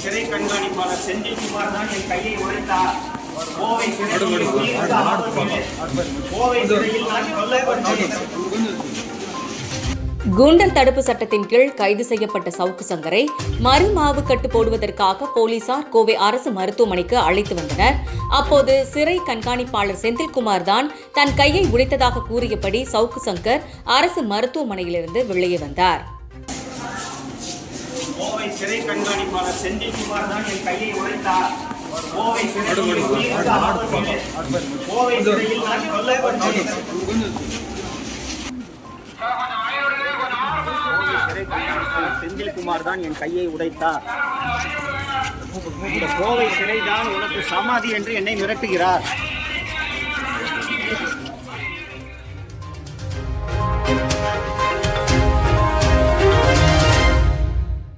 சிறை கண்காணிப்பாளர் செந்தில்குமார் தான் என் கையை உடைத்தார். கோவை சிறையில் நான் கொல்லப்பட்டேன். குண்டர் தடுப்பு சட்டத்தின் கீழ் கைது செய்யப்பட்ட சவுக்கு சங்கரை மறுமாவு கட்டு போடுவதற்காக போலீசார் கோவை அரசு மருத்துவமனைக்கு அழைத்து வந்தனர். அப்போது சிறை கண்காணிப்பாளர் செந்தில்குமார் தான் தன் கையை உடைத்ததாக கூறியபடி சவுக்கு சங்கர் அரசு மருத்துவமனையிலிருந்து வெளியே வந்தார். கோவை சிறை கண்காணிப்பாளர் செந்தில்குமார் தான் என் கையை உடைத்தார். கோவை சிறையில் நான் கொல்லப்பட்டேன். செந்தில்குமார் தான் என் கையை உடைத்தார். இந்த கோவை சிறைதான் உனக்கு சமாதி என்று என்னை மிரட்டுகிறார்.